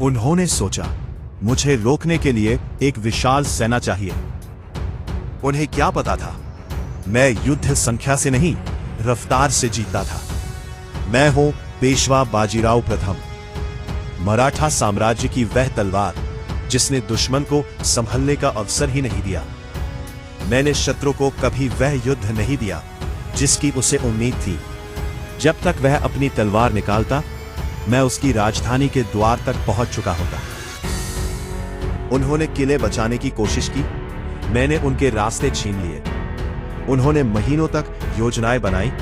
उन्होंने सोचा, मुझे रोकने के लिए एक विशाल सेना चाहिए। उन्हें क्या पता था, मैं युद्ध संख्या से नहीं, रफ्तार से जीतता था। मैं हूं पेशवा बाजीराव प्रथम, मराठा साम्राज्य की वह तलवार जिसने दुश्मन को संभलने का अवसर ही नहीं दिया। मैंने शत्रु को कभी वह युद्ध नहीं दिया जिसकी उसे उम्मीद थी। जब तक वह अपनी तलवार निकालता, मैं उसकी राजधानी के द्वार तक पहुंच चुका होता। उन्होंने किले बचाने की कोशिश की, मैंने उनके रास्ते छीन लिए। उन्होंने महीनों तक योजनाएं बनाई,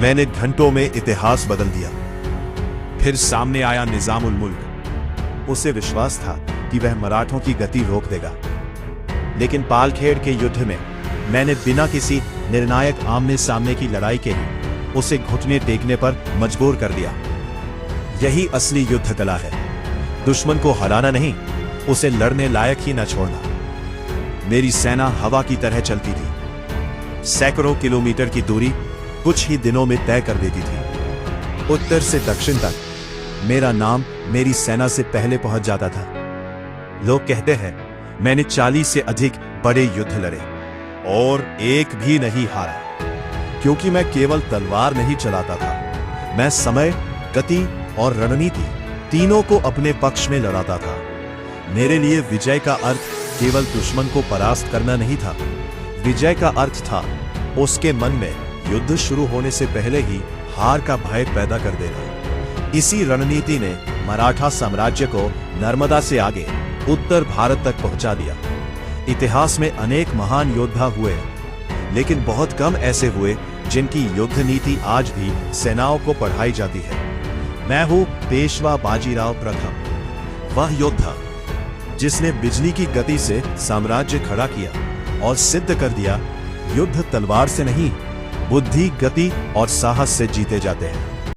मैंने घंटों में इतिहास बदल दिया। फिर सामने आया निजाम उल मुल्क। उसे विश्वास था कि वह मराठों की गति रोक देगा, लेकिन पालखेड़ के युद्ध में मैंने बिना किसी निर्णायक आमने सामने की लड़ाई के ही उसे घुटने टेकने पर मजबूर कर दिया। यही असली युद्ध कला है, दुश्मन को हराना नहीं, उसे लड़ने लायक ही न छोड़ना। मेरी सेना हवा की तरह चलती थी, सैकड़ों किलोमीटर की दूरी कुछ ही दिनों में तय कर देती थी। उत्तर से दक्षिण तक मेरा नाम मेरी सेना से पहले पहुंच जाता था। लोग कहते हैं मैंने 40 से अधिक बड़े युद्ध लड़े और एक भी नहीं हारा, क्योंकि मैं केवल तलवार नहीं चलाता था, मैं समय, गति और रणनीति तीनों को अपने पक्ष में लड़ाता था। मेरे लिए विजय का अर्थ केवल दुश्मन को परास्त करना नहीं था, विजय का अर्थ था उसके मन में युद्ध शुरू होने से पहले ही हार का भय पैदा कर देना। इसी रणनीति ने मराठा साम्राज्य को नर्मदा से आगे उत्तर भारत तक पहुंचा दिया। इतिहास में अनेक महान योद्धा हुए, लेकिन बहुत कम ऐसे हुए जिनकी युद्ध नीति आज भी सेनाओं को पढ़ाई जाती है। मैं हूं पेशवा बाजीराव प्रथम, वह योद्धा जिसने बिजली की गति से साम्राज्य खड़ा किया और सिद्ध कर दिया, युद्ध तलवार से नहीं, बुद्धि, गति और साहस से जीते जाते हैं।